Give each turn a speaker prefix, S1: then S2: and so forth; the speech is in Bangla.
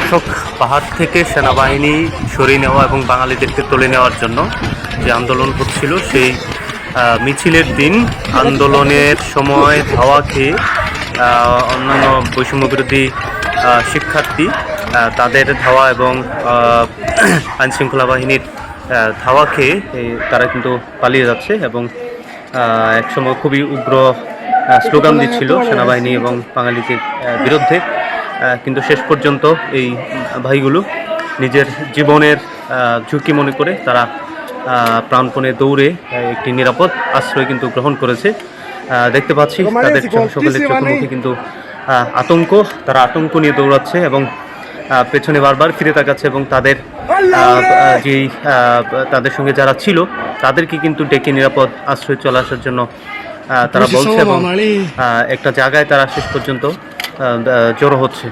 S1: দর্শক, পাহাড় থেকে সেনাবাহিনী সরিয়ে নেওয়া এবং বাঙালিদেরকে তুলে নেওয়ার জন্য যে আন্দোলন হচ্ছিল, সেই মিছিলের দিন আন্দোলনের সময় ধাওয়া খেয়ে অন্যান্য বৈষম্যবিরোধী শিক্ষার্থী তাদের ধাওয়া এবং আইনশৃঙ্খলা বাহিনীর ধাওয়া খেয়ে তারা কিন্তু পালিয়ে যাচ্ছে এবং একসময় খুবই উগ্র স্লোগান দিচ্ছিল সেনাবাহিনী এবং বাঙালিদের বিরুদ্ধে। কিন্তু শেষ পর্যন্ত এই ভাইগুলো নিজের জীবনের ঝুঁকি মনে করে তারা প্রাণপণে দৌড়ে একটি নিরাপদ আশ্রয় কিন্তু গ্রহণ করেছে। দেখতে পাচ্ছি তাদের সকলের চোখের মুখে কিন্তু আতঙ্ক, তারা আতঙ্ক নিয়ে দৌড়াচ্ছে এবং পেছনে বারবার ফিরে তাকাচ্ছে এবং তাদের যেই তাদের সঙ্গে যারা ছিল তাদেরকে কিন্তু ডেকে নিরাপদ আশ্রয় চলে আসার জন্য তারা বলছে এবং একটা জায়গায় তারা শেষ পর্যন্ত জড়ো হচ্ছে।